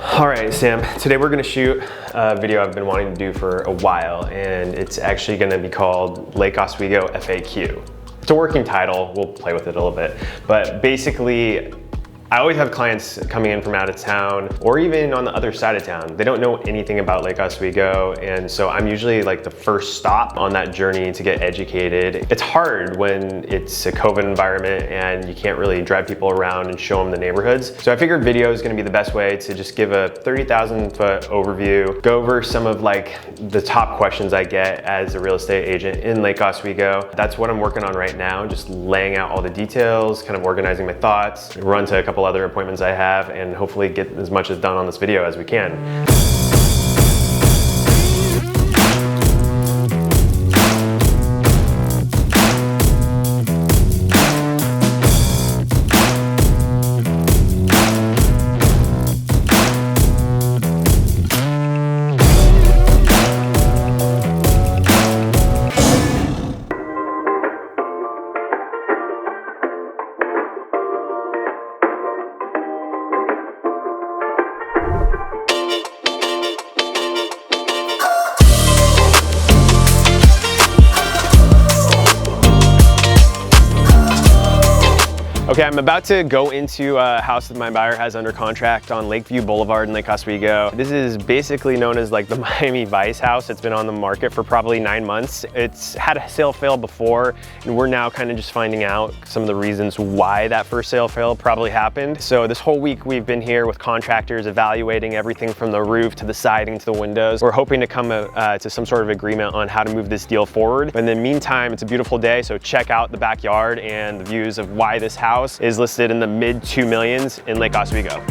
All right, Sam, today we're gonna shoot a video I've been wanting to do for a while, and it's actually gonna be called Lake Oswego FAQ. It's a working title, we'll play with it a little bit, but basically, I always have clients coming in from out of town or even on the other side of town. They don't know anything about Lake Oswego, and so I'm usually like the first stop on that journey to get educated. It's hard when it's a COVID environment and you can't really drive people around and show them the neighborhoods. So I figured video is gonna be the best way to just give a 30,000 foot overview, go over some of like the top questions I get as a real estate agent in Lake Oswego. That's what I'm working on right now, just laying out all the details, kind of organizing my thoughts, run to a couple other appointments I have, and hopefully get as much as done on this video as we can. Okay, I'm about to go into a house that my buyer has under contract on Lakeview Boulevard in Lake Oswego. This is basically known as like the Miami Vice house. It's been on the market for probably 9 months. It's had a sale fail before, and we're now kind of just finding out some of the reasons why that first sale fail probably happened. So this whole week we've been here with contractors evaluating everything from the roof to the siding to the windows. We're hoping to come to some sort of agreement on how to move this deal forward. But in the meantime, it's a beautiful day, so check out the backyard and the views of why this house is listed in the mid 2 millions in Lake Oswego.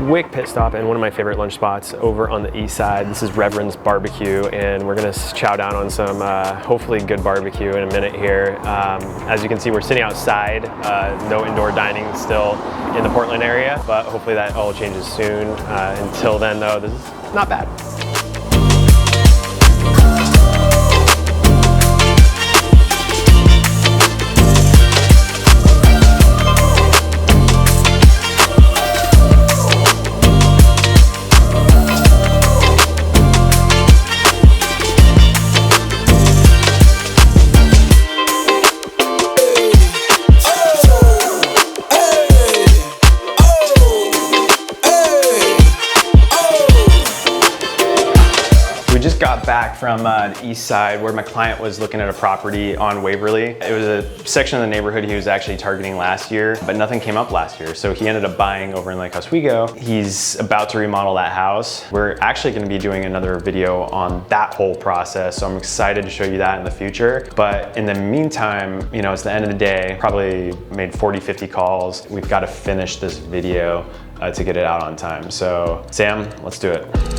Quick pit stop in one of my favorite lunch spots over on the east side. This is Reverend's Barbecue, and we're gonna chow down on some hopefully good barbecue in a minute here. As you can see, we're sitting outside, no indoor dining still in the Portland area, but hopefully that all changes soon. Until then though, this is not bad. Just got back from the east side where my client was looking at a property on Waverly. It was a section of the neighborhood he was actually targeting last year, but nothing came up last year. So he ended up buying over in Lake Oswego. He's about to remodel that house. We're actually gonna be doing another video on that whole process. So I'm excited to show you that in the future. But in the meantime, you know, it's the end of the day, probably made 40, 50 calls. We've got to finish this video to get it out on time. So Sam, let's do it.